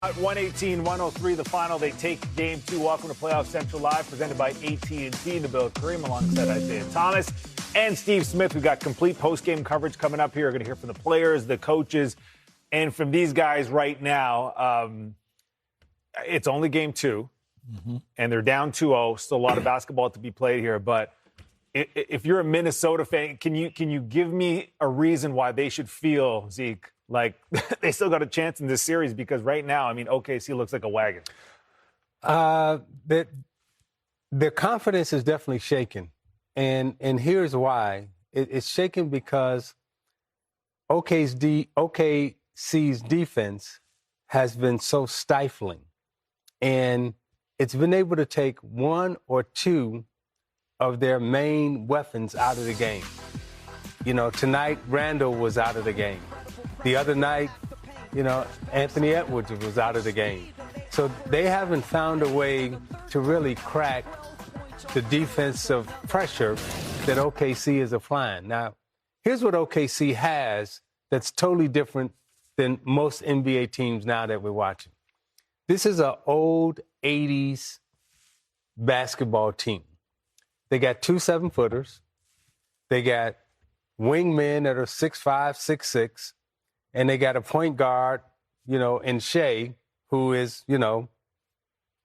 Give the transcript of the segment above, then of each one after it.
At 118-103, the final. They take Game 2. Welcome to Playoff Central Live, presented by AT&T in the Bill Querim, alongside Isaiah Thomas and Steve Smith. We've got complete post-game coverage coming up here. We're going to hear from the players, the coaches, and from these guys right now. It's only Game 2, and they're down 2-0. Still a lot of basketball to be played here. But if you're a Minnesota fan, can you give me a reason why they should feel, Zeke, like they still got a chance in this series? Because right now, I mean, OKC looks like a wagon. Their confidence is definitely shaken. And here's why. It's shaken because OKC's defense has been so stifling. And it's been able to take one or two of their main weapons out of the game. You know, tonight, Randall was out of the game. The other night, you know, Anthony Edwards was out of the game. So they haven't found a way to really crack the defensive pressure that OKC is applying. Now, here's what OKC has that's totally different than most NBA teams now that we're watching. This is an old 80s basketball team. They got 2 7-footers. They got wingmen that are 6'5", 6'6", and they got a point guard, you know, in Shea, who is, you know,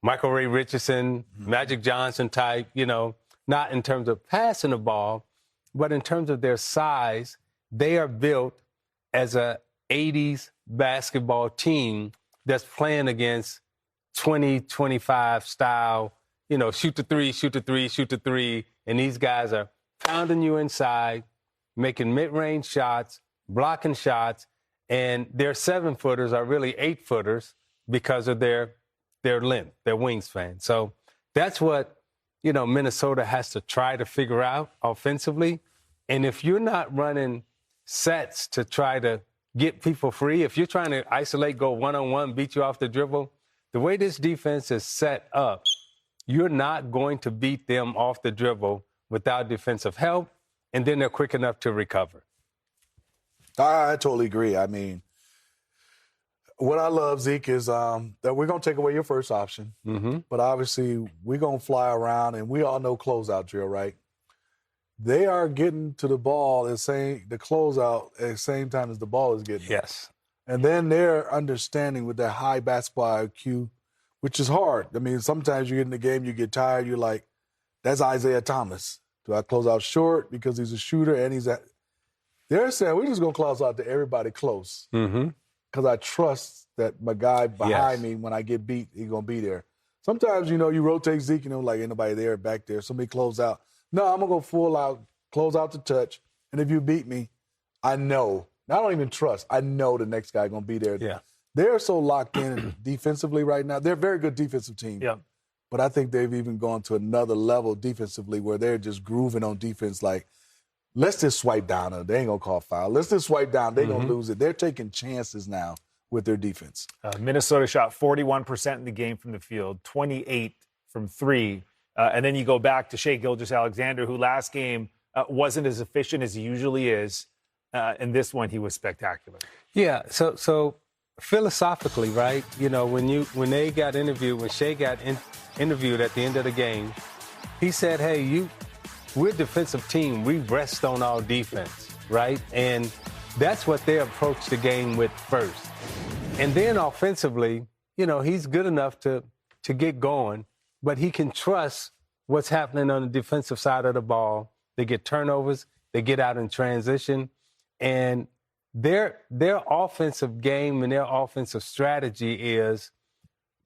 Michael Ray Richardson, Magic Johnson type, you know, not in terms of passing the ball, but in terms of their size. They are built as a 80s basketball team that's playing against 20-25 style, you know, shoot the three, shoot the three, shoot the three. And these guys are pounding you inside, making mid-range shots, blocking shots. And their 7-footers are really 8-footers because of their length, their wingspan. So that's what, you know, Minnesota has to try to figure out offensively. And if you're not running sets to try to get people free, if you're trying to isolate, go one-on-one, beat you off the dribble, the way this defense is set up, you're not going to beat them off the dribble without defensive help, and then they're quick enough to recover. I totally agree. I mean, what I love, Zeke, is that we're going to take away your first option. But obviously, we're going to fly around, and we all know closeout drill, right? They are getting to the ball the closeout at the same time as the ball is getting. Yes. And then they're understanding with that high basketball IQ, which is hard. I mean, sometimes you get in the game, you get tired, you're like, that's Isaiah Thomas. Do I close out short because he's a shooter and he's at – they're saying we're just going to close out to everybody close because I trust that my guy behind me, when I get beat, he's going to be there. Sometimes, you know, you rotate Zeke, you know, like ain't nobody there back there. Somebody close out. No, I'm going to go full out, close out to touch. And if you beat me, I know. I don't even trust. I know the next guy going to be there. Yeah. They're so locked in defensively right now. They're a very good defensive team. Yeah. But I think they've even gone to another level defensively where they're just grooving on defense like, let's just swipe down. They ain't going to call foul. Let's just swipe down. They're going to lose it. They're taking chances now with their defense. Minnesota shot 41% in the game from the field, 28 from three. And then you go back to Shai Gilgeous-Alexander, who last game wasn't as efficient as he usually is. In this one, he was spectacular. Yeah, so philosophically, right, you know, when Shai got interviewed at the end of the game, he said, hey, we're a defensive team. We rest on our defense, right? And that's what they approach the game with first. And then offensively, you know, he's good enough to get going, but he can trust what's happening on the defensive side of the ball. They get turnovers. They get out in transition. And their offensive game and their offensive strategy is,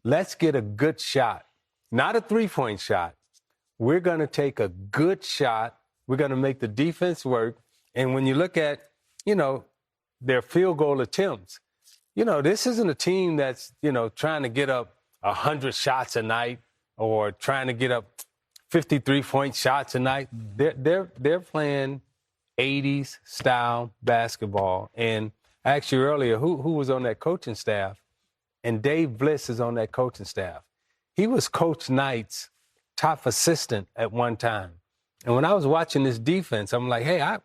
let's get a good shot, not a three-point shot. We're going to take a good shot. We're going to make the defense work. And when you look at, you know, their field goal attempts, you know, this isn't a team that's, you know, trying to get up 100 shots a night or trying to get up 53-point shots a night. They're playing 80s style basketball. And I asked you earlier, who was on that coaching staff? And Dave Bliss is on that coaching staff. He was Coach Knight's top assistant at one time. And when I was watching this defense, I'm like, hey, I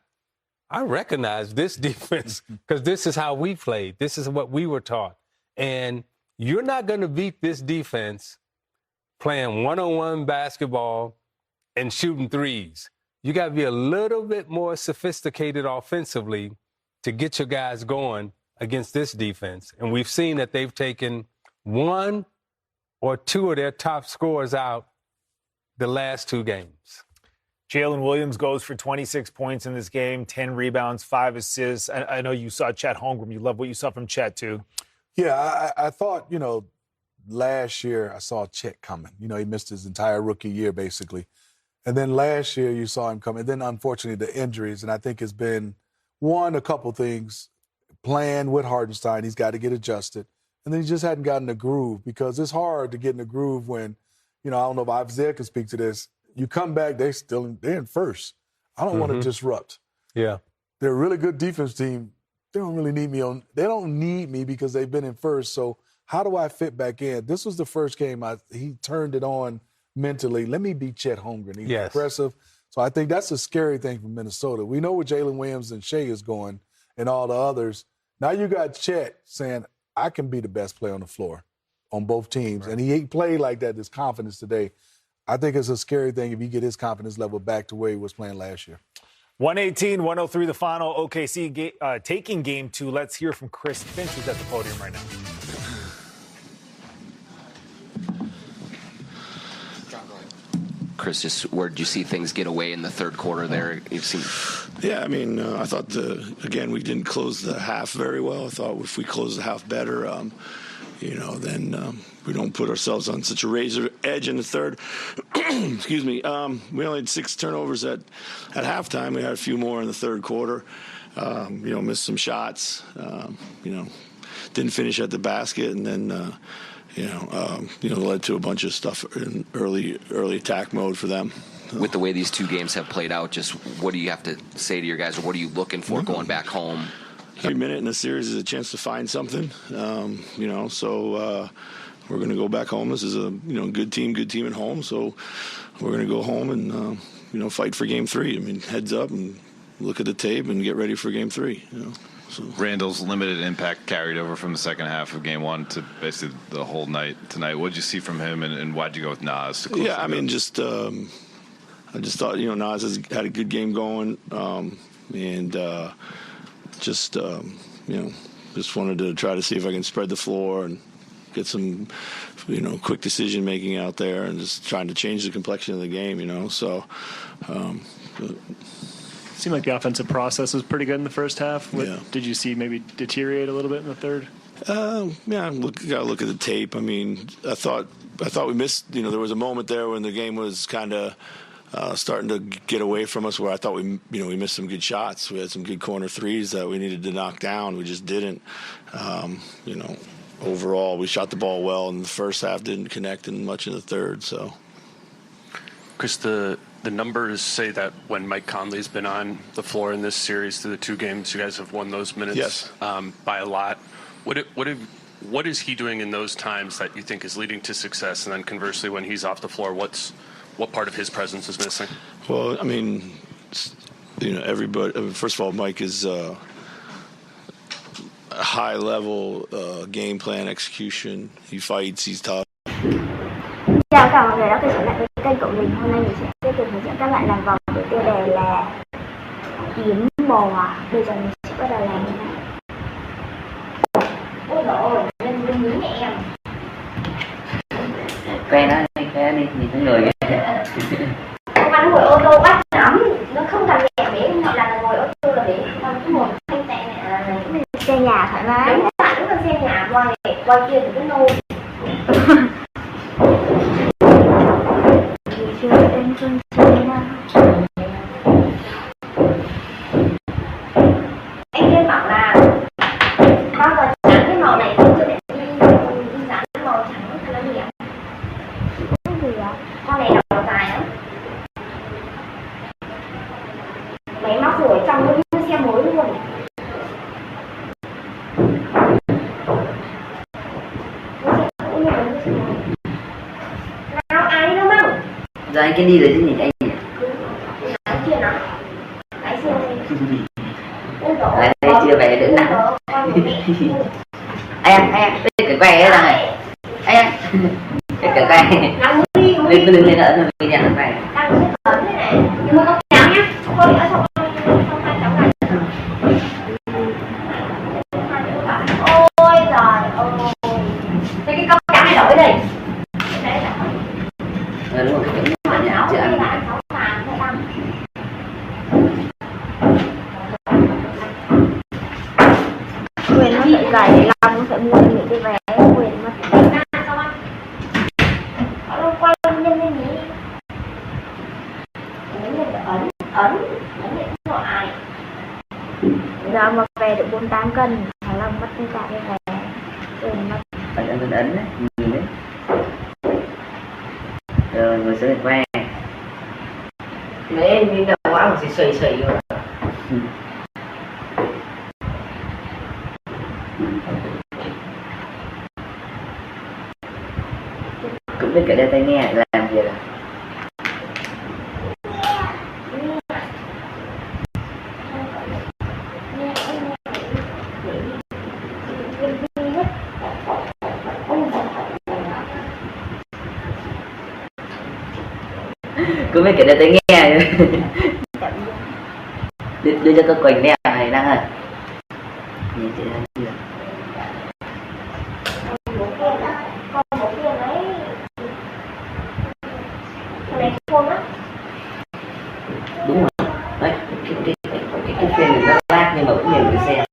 recognize this defense because this is how we played. This is what we were taught. And you're not going to beat this defense playing one-on-one basketball and shooting threes. You got to be a little bit more sophisticated offensively to get your guys going against this defense. And we've seen that they've taken one or two of their top scorers out the last two games. Jalen Williams goes for 26 points in this game, 10 rebounds, 5 assists. I know you saw Chet Holmgren. You love what you saw from Chet, too. Yeah, I thought, last year I saw Chet coming. He missed his entire rookie year, basically. And then last year you saw him come. And then, unfortunately, the injuries. And I think it's been, a couple things. Playing with Hartenstein, he's got to get adjusted. And then he just hadn't gotten a groove, because it's hard to get in a groove when, I don't know if Isaiah can speak to this. You come back, they're in first. I don't want to disrupt. Yeah. They're a really good defense team. They don't really need me they don't need me because they've been in first. So how do I fit back in? This was the first game he turned it on mentally. Let me beat Chet Holmgren. He's aggressive. So I think that's a scary thing for Minnesota. We know where Jalen Williams and Shea is going and all the others. Now you got Chet saying, I can be the best player on the floor on both teams. Right. And he ain't played like that, this confidence today. I think it's a scary thing if you get his confidence level back to where he was playing last year. 118-103 the final. OKC taking game 2. Let's hear from Chris Finch, who's at the podium right now. Chris, just where did you see things get away in the third quarter there? You've seen. Yeah, I thought, again, we didn't close the half very well. I thought if we closed the half better, then we don't put ourselves on such a razor edge in the third. Excuse me. We only had 6 turnovers at halftime. We had a few more in the third quarter. Missed some shots. Didn't finish at the basket, and then led to a bunch of stuff in early attack mode for them. With the way these two games have played out, just what do you have to say to your guys, or what are you looking for going back home? Every minute in the series is a chance to find something, so we're going to go back home. This is a good team at home, so we're going to go home and fight for game 3. Heads up and look at the tape and get ready for game 3. So. Randall's limited impact carried over from the second half of game 1 to basically the whole night tonight. What did you see from him, and why'd you go with Nas to close? Yeah, I just thought Nas has had a good game going, just wanted to try to see if I can spread the floor and get some quick decision making out there, and just trying to change the complexion of the game. So. Seemed like the offensive process was pretty good in the first half. Did you see maybe deteriorate a little bit in the third? Gotta look at the tape. I thought we missed. There was a moment there when the game was kind of starting to get away from us, where I thought we missed some good shots. We had some good corner threes that we needed to knock down. We just didn't. Overall, we shot the ball well in the first half, didn't connect in much in the third. So, Chris, the numbers say that when Mike Conley's been on the floor in this series through the 2 games, you guys have won those minutes by a lot. What is he doing in those times that you think is leading to success? And then conversely, when he's off the floor, what part of his presence is missing? Well, everybody. First of all, Mike is a high level game plan execution. He fights. He's tough. Chào cả mọi người đã quay trở lại với kênh của mình. Hôm nay mình sẽ tiếp tục hướng dẫn các bạn làm vòng với tiêu đề là kiếm bò. Bây giờ mình sẽ bắt đầu làm như này. Ôi dồi ôi, lên lưng nhí nhẹ em. Quen đó, quen đi, nhìn thấy người ấy. Hôm anh ngồi ô tô bắt lắm, nó không cần nhẹ bể, mọi lần là ngồi ô tô là bể. Còn cứ ngồi thanh tệ này là xe nhà thoải mái. Đúng là xe nhà, voi kia thì cứ nô. Em không chơi nào. Anh kia bảo là bao giờ trắng cái màu này không cho để đi dán màu trắng cho nó đẹp. Cái gì ạ? Con này là màu dài lắm. Máy móc rồi trong nó như xe mới luôn. Nào ai đi đâu mang? Giờ anh cái đi rồi chứ nhỉ anh nhỉ? Anh chưa nào? Anh chưa đi. Lại đây chưa về đứng nặng. Em, cái quay ấy ra này. Cái cây lên ở nó bị nhận này. Đang ở thế này. Nhưng mà có kéo nhá. Thôi ở trong hai cháu này. Ôi trời ơi. Thế cái con cháu này đổi đi. Đúng rồi, cái chỗ này nhà chưa ăn. Quyền nó sẽ gầy lòng, nó sẽ mua những cái vé quyền mà nó quay nhân lên nhỉ. Ấn của ai giờ mà về được 48 cân phải lòng mất tất cả cái vé quyền mất Ấn đấy, nhìn đấy. Rồi người sẽ khoe. Đấy đi đâu quá mà sẽ sợi vô. Cũng biết cả đeo tai nghe làm gì rồi. Cũng biết cả đeo tai nghe đưa cho tôi Quỳnh đeo này đang rồi. Nhìn chị đang chưa? Đúng rồi. Đấy, cái phim này nó lát nhưng mà cũng nhiều người xem.